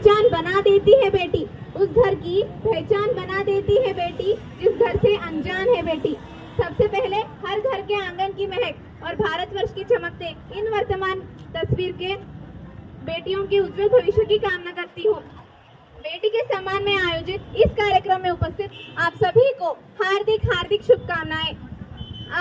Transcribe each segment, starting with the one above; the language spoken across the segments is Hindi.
पहचान बना देती है बेटी, उस घर की पहचान बना देती है बेटी जिस घर से अनजान है बेटी। सबसे पहले हर घर के आंगन की महक और भारतवर्ष की चमकते इन वर्तमान तस्वीर के बेटियों के उज्जवल भविष्य की कामना करती हूँ। बेटी के सम्मान में आयोजित इस कार्यक्रम में उपस्थित आप सभी को हार्दिक हार्दिक शुभकामनाएं।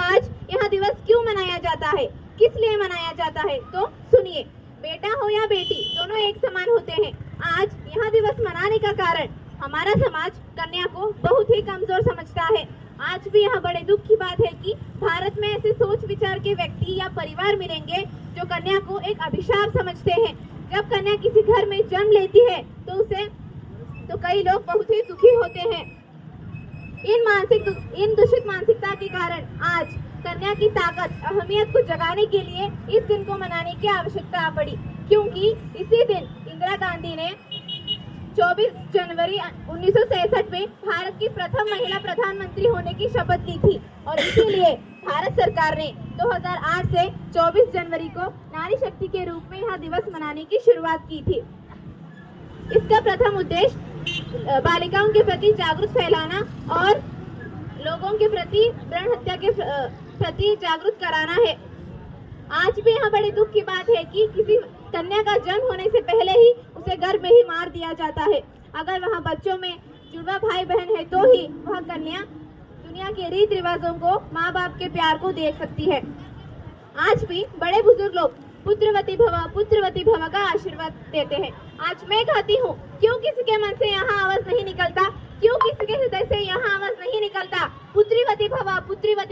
आज यह दिवस क्यों मनाया जाता है, किस लिए मनाया जाता है, तो सुनिए। बेटा हो या बेटी दोनों एक समान होते हैं। आज यह दिवस मनाने का कारण हमारा समाज कन्या को बहुत ही कमजोर समझता है। आज भी यह बड़े दुख की बात है कि भारत में ऐसे सोच विचार के व्यक्ति या परिवार मिलेंगे जो कन्या को एक अभिशाप समझते हैं। जब कन्या किसी घर में जन्म लेती है तो कई लोग बहुत ही दुखी होते हैं। इन दूषित मानसिकता के कारण आज कन्या की ताकत, अहमियत को जगाने के लिए इस दिन को मनाने की आवश्यकता पड़ी, क्योंकि इसी दिन इंदिरा गांधी ने 24 जनवरी 1966 में भारत की प्रथम महिला प्रधानमंत्री होने की शपथ ली थी और इसीलिए भारत सरकार ने 2008 से 24 जनवरी को नारी शक्ति के रूप में यह दिवस मनाने की शुरुआत की थी। इसका प्रथम उद्देश्य बालिकाओं के प्रति जागरूक फैलाना और लोगों के प्रति भ्रूण हत्या के प्रति जागरूक कराना है। आज भी यह बड़े दुख की बात है कि किसी कन्या का जन्म होने से पहले ही उसे गर्भ में ही मार दिया जाता है। अगर वहाँ बच्चों में जुड़वा भाई बहन है तो ही वह कन्या दुनिया के रीत रिवाजों को, माँ बाप के प्यार को देख सकती है। आज भी बड़े बुजुर्ग लोग पुत्रवती भव का आशीर्वाद देते हैं। आज मैं कहती हूँ, क्यों किसी के मन से यहाँ आवाज नहीं निकलता, क्यों किसी के हृदय से यहाँ आवाज नहीं निकलता, पुत्रीवती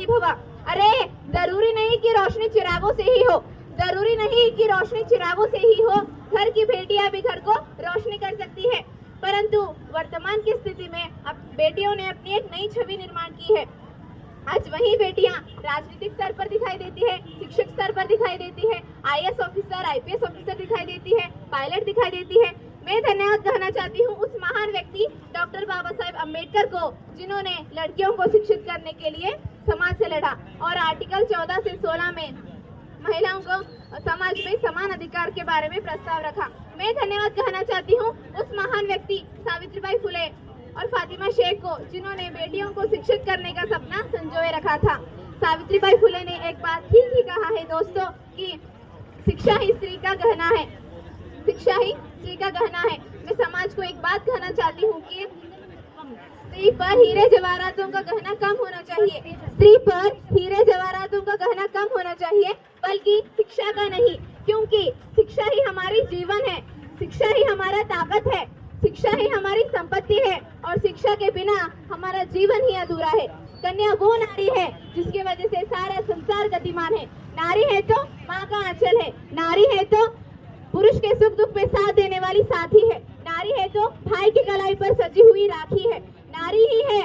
भव। अरे जरूरी नहीं कि रोशनी चिरागों से ही हो, जरूरी नहीं कि रोशनी चिरागों से ही हो। घर की बेटियां भी घर को रोशनी कर सकती है, परंतु वर्तमान की स्थिति में अब बेटियों ने अपनी एक नई छवि निर्माण की है। आज वही बेटियां राजनीतिक स्तर पर दिखाई देती है, शिक्षक स्तर पर दिखाई देती है, IAS ऑफिसर, IPS ऑफिसर दिखाई देती है, पायलट दिखाई देती है। मैं धन्यवाद कहना चाहती हूँ उस महान व्यक्ति डॉक्टर बाबा साहेब अम्बेडकर को, जिन्होंने लड़कियों को शिक्षित करने के लिए समाज से लड़ा और आर्टिकल 14 से 16 में महिलाओं को समाज में समान अधिकार के बारे में प्रस्ताव रखा। मैं धन्यवाद कहना चाहती हूँ उस महान व्यक्ति सावित्रीबाई फुले और फातिमा शेख को, जिन्होंने बेटियों को शिक्षित करने का सपना संजोए रखा था। सावित्रीबाई फुले ने एक बात ठीक ही कहा है दोस्तों कि शिक्षा ही स्त्री का गहना है, शिक्षा ही स्त्री का गहना है। मैं समाज को एक बात कहना चाहती हूँ कि स्त्री पर हीरे जवाहरातों का गहना कम होना चाहिए, स्त्री पर हीरे जवाहरातों का गहना कम होना चाहिए, बल्कि शिक्षा का नहीं, क्योंकि शिक्षा ही हमारी जीवन है, शिक्षा ही हमारा ताकत है, शिक्षा ही हमारी संपत्ति है और शिक्षा के बिना हमारा जीवन ही अधूरा है। कन्या वो नारी है जिसकी वजह से सारा संसार गतिमान है। नारी है तो माँ का आंचल है, नारी है तो पुरुष के सुख दुख में साथ देने वाली साथी है, नारी है तो भाई की कलाई पर सजी हुई राखी है, नारी ही है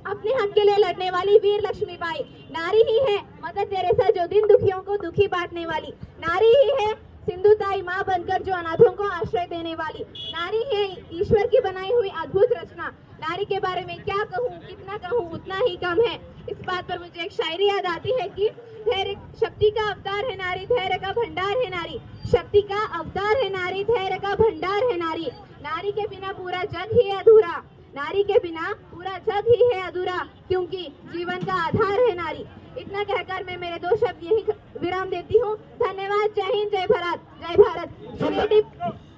अपने हक के लिए लड़ने वाली वीर लक्ष्मीबाई, नारी ही है मदर टेरेसा जो दिन दुखियों को दुखी बांटने वाली, नारी ही है सिंधु ताई माँ बनकर जो अनाथों को आश्रय देने वाली, नारी है ईश्वर की बनाई हुई अद्भुत रचना। नारी के बारे में क्या कहूँ, कितना कहूँ उतना ही कम है। इस बात पर मुझे एक शायरी याद आती है कि धैर्य शक्ति का अवतार है नारी, धैर्य का भंडार है नारी, शक्ति का अवतार है नारी, धैर्य का भंडार है नारी, नारी के बिना पूरा जग ही अधूरा, नारी के बिना पूरा जग ही है अधूरा, क्योंकि जीवन का आधार है नारी। इतना कहकर मैं मेरे 2 शब्द यही विराम देती हूँ। धन्यवाद। जय हिंद, जय भारत, जय भारत।